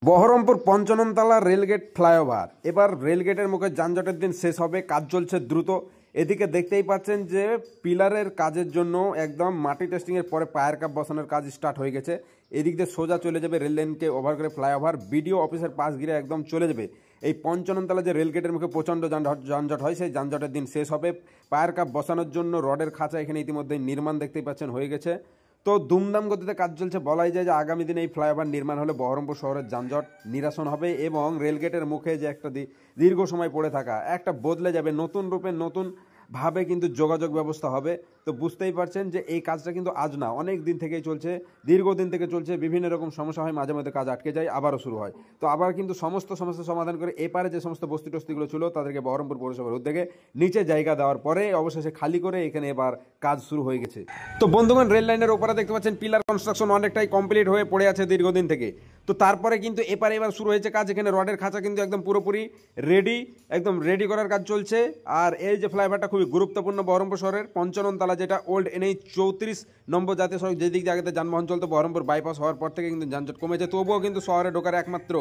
Baharampur Panchanantala rail gate flyover এবার রেলগেটের মুখে যানজটের দিন শেষ হবে। কাজ চলছে দ্রুত। এদিকে দেখতেই পাচ্ছেন যে পিলারের কাজের জন্য একদম মাটি টেস্টিংয়ের পরে পায়ের কাপ বসানোর কাজ স্টার্ট হয়ে গেছে। এদিক দিয়ে সোজা চলে যাবে রেল লাইনকে ওভার করে ফ্লাইওভার, বিডিও অফিসের পাশ ঘিরে একদম চলে যাবে। এই পঞ্চাননতলা যে রেলগেটের মুখে প্রচণ্ড যানজট হয়, সেই যানজটের দিন শেষ হবে। পায়ের কাপ বসানোর জন্য রডের খাঁচা এখানে ইতিমধ্যে নির্মাণ দেখতেই পাচ্ছেন হয়ে গেছে। তো দুমদাম গতিতে কাজ চলছে। বলাই যায় যে আগামী দিনে এই ফ্লাইওভার নির্মাণ হলে বহরমপুর শহরের যানজট নিরসন হবে এবং রেলগেটের মুখে যে একটা দীর্ঘ সময় পড়ে থাকা একটা বদলে যাবে। নতুন রূপে নতুনভাবে কিন্তু যোগাযোগ ব্যবস্থা হবে। তো বুঝতেই পারছেন যে এই কাজটা কিন্তু আজ না, অনেক দিন থেকেই চলছে, দীর্ঘদিন থেকে চলছে। বিভিন্ন রকম সমস্যা হয়, মাঝে মধ্যে কাজ আটকে যায়, আবারও শুরু হয়। তো আবার কিন্তু সমস্ত সমস্যার সমাধান করে এপারে যে সমস্ত বস্তি টস্তিগুলো ছিল তাদেরকে বহরমপুর পৌরসভার উদ্যোগে নিচে জায়গা দেওয়ার পরে অবশেষে খালি করে এখানে এবার কাজ শুরু হয়ে গেছে। তো বন্ধুগণ, রেল লাইনের ওপরে দেখতে পাচ্ছেন পিলার কনস্ট্রাকশন অনেকটাই কমপ্লিট হয়ে পড়ে আছে দীর্ঘদিন থেকে। তো তারপরে কিন্তু এপারে এবার শুরু হয়েছে কাজ। এখানে রডের খাঁচা কিন্তু একদম পুরোপুরি রেডি করার কাজ চলছে। আর এই যে ফ্লাইওভারটা খুবই গুরুত্বপূর্ণ বহরমপুর শহরের পঞ্চাননতলা, যেটা ওল্ড NH 34 নম্বর জাতীয় সড়ক, যেদিক দিয়ে আগে যানবাহন চলতো, বহরমপুর বাইপাস হওয়ার পর থেকে কিন্তু যানজট কমেছে। তবুও কিন্তু শহরে ঢোকার একমাত্র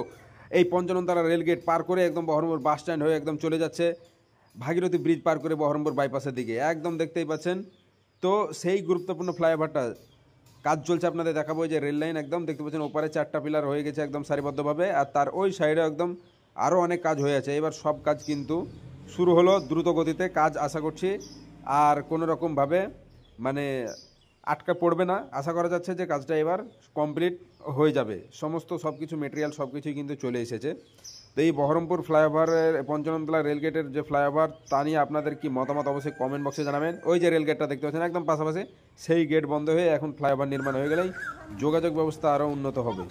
এই পঞ্চাননতলা রেলগেট পার করে একদম বহরমপুর বাস স্ট্যান্ড হয়ে একদম চলে যাচ্ছে ভাগীরথী ব্রিজ পার করে বহরমপুর বাইপাসের দিকে, একদম দেখতেই পাচ্ছেন। তো সেই গুরুত্বপূর্ণ ফ্লাইওভারটা কাজ চলছে, আপনাদের দেখাবো। যে রেল লাইন একদম দেখতে পাচ্ছেন ওপারে 4টা পিলার হয়ে গেছে একদম সারিবদ্ধভাবে, আর তার ওই সাইডে একদম আরও অনেক কাজ হয়ে আছে। এবার সব কাজ কিন্তু শুরু হলো দ্রুত গতিতে কাজ, আশা করছি আর কোনো রকমভাবে মানে আটকা পড়বে না। আশা করা যাচ্ছে যে কাজটা এবার কমপ্লিট হয়ে যাবে। সমস্ত সব কিছু মেটেরিয়াল সব কিছুই কিন্তু চলে এসেছে। তো এই বহরমপুর ফ্লাইওভারের পঞ্চাননতলা রেলগেটের যে ফ্লাইওভার, তা নিয়ে আপনাদের কি মতামত অবশ্যই কমেন্ট বক্সে জানাবেন। ওই যে রেলগেটটা দেখতে পাচ্ছেন একদম পাশাপাশি, সেই গেট বন্ধ হয়ে এখন ফ্লাইওভার নির্মাণ হয়ে গেলেই যোগাযোগ ব্যবস্থা আরও উন্নত হবে।